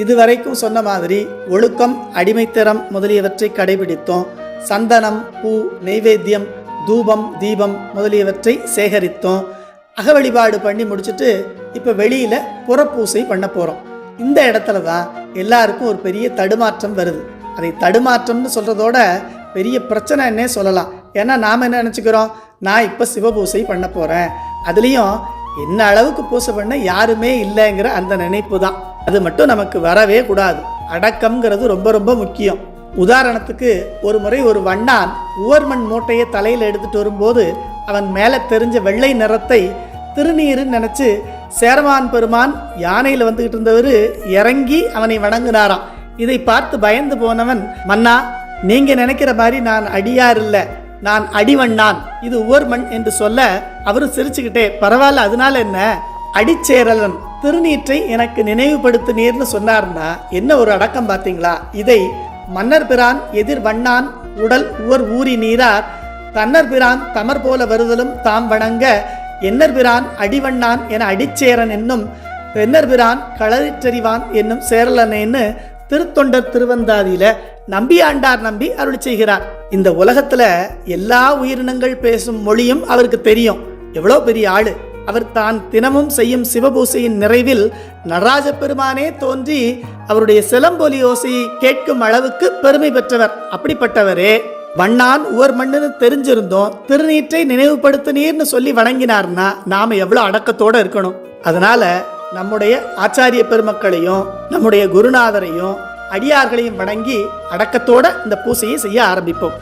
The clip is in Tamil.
இதுவரைக்கும் சொன்ன மாதிரி ஒழுக்கம், அடிமைத்தரம் முதலியவற்றை கடைபிடித்தோம். சந்தனம், பூ, நெய்வேத்தியம், தூபம், தீபம் முதலியவற்றை சேகரித்தோம். அக வழிபாடு பண்ணி முடிச்சுட்டு இப்போ வெளியில் புறப்பூசை பண்ண போகிறோம். இந்த இடத்துல தான் எல்லாருக்கும் ஒரு பெரிய தடுமாற்றம் வருது. அதை தடுமாற்றம்னு சொல்கிறதோட பெரிய பிரச்சனைன்னே சொல்லலாம். ஏன்னா நாம் என்ன நினச்சிக்கிறோம், நான் இப்போ சிவபூசை பண்ண போகிறேன், அதுலேயும் என்ன அளவுக்கு பூசை பண்ண யாருமே இல்லைங்கிற அந்த நினைப்பு தான். அது மட்டும் நமக்கு வரவே கூடாது. அடக்கம்ங்கிறது ரொம்ப ரொம்ப முக்கியம். உதாரணத்துக்கு ஒரு முறை ஒரு வண்ணான் உவர்மண் மூட்டையை தலையில் எடுத்துகிட்டு வரும்போது அவன் மேலே தெரிஞ்ச வெள்ளை நிறத்தை திருநீருன்னு நினச்சி சேரமான் பெருமான் யானையில் வந்துக்கிட்டு இருந்தவர் இறங்கி அவனை வணங்கினாராம். இதை பார்த்து பயந்து போனவன், மன்னா, நீங்கள் நினைக்கிற மாதிரி நான் அடியார் இல்லை, நான் அடிவண்ணான், இது உவர்மண் என்று சொல்ல அவரும் சிரிச்சுக்கிட்டே, பரவாயில்ல, அதனால என்ன, அடிச்சேரலன் திருநீற்றை எனக்கு நினைவுபடுத்தினீர்னு சொன்னார்னா என்ன ஒரு அடக்கம் பார்த்தீங்களா? இதை மன்னர் பிரான் எதிர் வண்ணான் உடல் உவர் ஊறி நீரார் தன்னர் பிரான் தமர் போல வருதலும் தாம் வணங்க என்னர் பிரான் அடிவண்ணான் என அடிச்சேரன் என்னும் பென்னர் பிரான் களறிற்றறிவான் என்னும் சேரலனேன்னு திருத்தொண்டர் திருவந்தாதியில நம்பியாண்டார் நம்பி அருள் செய்கிறார். இந்த உலகத்துல எல்லா உயிரினங்கள் பேசும் மொழியும் அவருக்கு தெரியும். எவ்வளோ பெரிய ஆளு அவர்! தான் தினமும் செய்யும் சிவபூசையின் நிறைவில் நடராஜ பெருமானே தோன்றி அவருடைய சிலம்பொலி ஓசையை கேட்கும் அளவுக்கு பெருமை பெற்றவர். அப்படிப்பட்டவரே வண்ணான் உவர் மண்ணுன்னு தெரிஞ்சிருந்தோம் திருநீற்றை நினைவுபடுத்தினீர்னு சொல்லி வணங்கினார்னா நாம எவ்வளவு அடக்கத்தோட இருக்கணும். அதனால நம்முடைய ஆச்சாரிய பெருமக்களையும் நம்முடைய குருநாதரையும் அடியார்களையும் வணங்கி அடக்கத்தோட இந்த பூசையை செய்ய ஆரம்பிப்போம்.